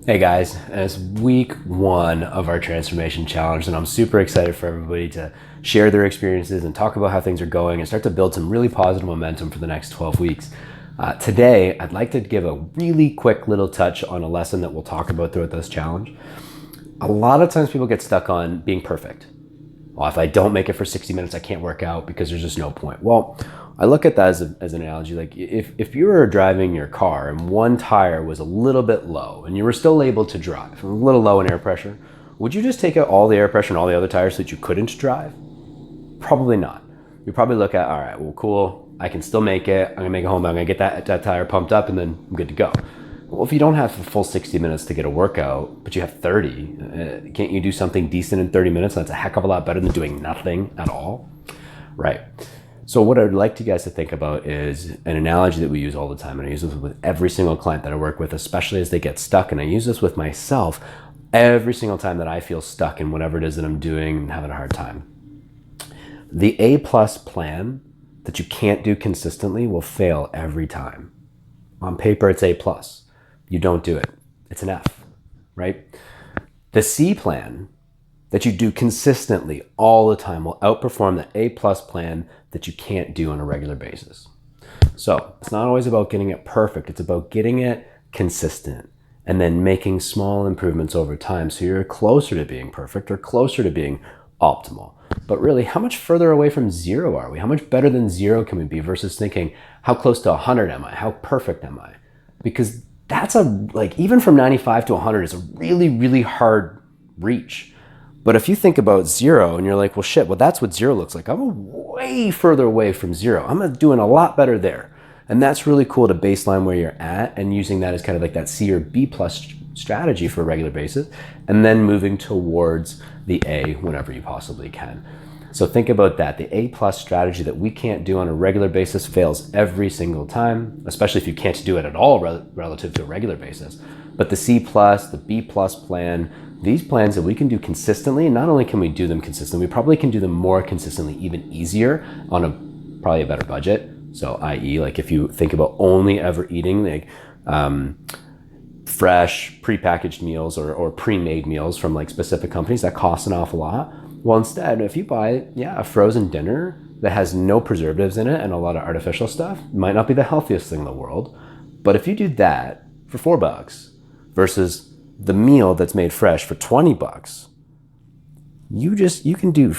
Hey guys, and it's week one of our transformation challenge, and I'm super excited for everybody to share their experiences and talk about how things are going and start to build some really positive momentum for the next 12 weeks. Today, I'd like to give a really quick little touch on a lesson that we'll talk about throughout this challenge. A lot of times people get stuck on being perfect. Well, if I don't make it for 60 minutes, I can't work out because there's just no point. Well, I look at that as an analogy. Like if you were driving your car and one tire was a little bit low and you were still able to drive, a little low in air pressure, would you just take out all the air pressure and all the other tires so that you couldn't drive? Probably not. You probably look at, all right, well, cool, I can still make it. I'm gonna make it home. I'm gonna get that tire pumped up and then I'm good to go. Well, if you don't have a full 60 minutes to get a workout, but you have 30, can't you do something decent in 30 minutes? That's a heck of a lot better than doing nothing at all, right? So what I'd like you guys to think about is an analogy that we use all the time. And I use this with every single client that I work with, especially as they get stuck. And I use this with myself every single time that I feel stuck in whatever it is that I'm doing and having a hard time. The A+ plan that you can't do consistently will fail every time. On paper, it's A+. You don't do it. It's an F, right? The C plan that you do consistently all the time will outperform the A+ plan that you can't do on a regular basis. So it's not always about getting it perfect. It's about getting it consistent and then making small improvements over time so you're closer to being perfect or closer to being optimal. But really, how much further away from zero are we? How much better than zero can we be versus thinking, how close to 100 am I? How perfect am I? Because that's even from 95 to 100 is a really, really hard reach. But if you think about zero and you're like, well, shit, well, that's what zero looks like. I'm way further away from zero. I'm doing a lot better there. And that's really cool to baseline where you're at and using that as kind of like that C or B+ strategy for a regular basis, and then moving towards the A whenever you possibly can. So think about that. The A+ strategy that we can't do on a regular basis fails every single time, especially if you can't do it at all relative to a regular basis. But the C+, the B+ plan, these plans that we can do consistently, not only can we do them consistently, we probably can do them more consistently, even easier on probably a better budget. So i.e. like if you think about only ever eating like fresh prepackaged meals or pre-made meals from like specific companies that cost an awful lot. Well, instead, if you buy, a frozen dinner that has no preservatives in it and a lot of artificial stuff, it might not be the healthiest thing in the world. But if you do that for $4 versus the meal that's made fresh for $20, you can do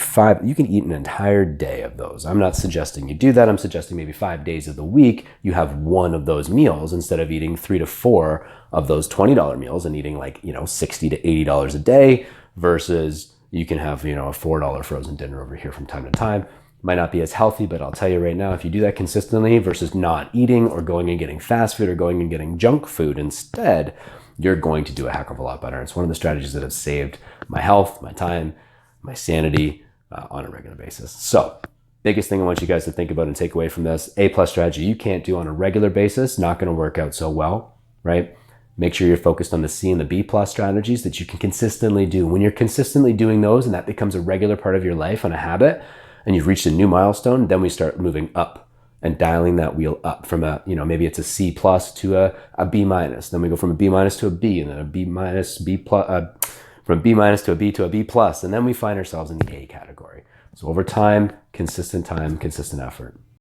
you can eat an entire day of those. I'm not suggesting you do that. I'm suggesting maybe 5 days of the week, you have one of those meals instead of eating 3 to 4 of those $20 meals and eating like, $60 to $80 a day versus you can have, a $4 frozen dinner over here from time to time. Might not be as healthy, but I'll tell you right now, if you do that consistently versus not eating or going and getting fast food or going and getting junk food instead, you're going to do a heck of a lot better. It's one of the strategies that have saved my health, my time, my sanity on a regular basis. So biggest thing I want you guys to think about and take away from this, A+ strategy you can't do on a regular basis, not going to work out so well, right? Make sure you're focused on the C and the B+ strategies that you can consistently do. When you're consistently doing those and that becomes a regular part of your life and a habit and you've reached a new milestone, then we start moving up and dialing that wheel up from maybe it's a C+ to a B-. Then we go from a B- to a B, and then a B-, B+, from a B- to a B to a B+, and then we find ourselves in the A category. So over time, consistent effort.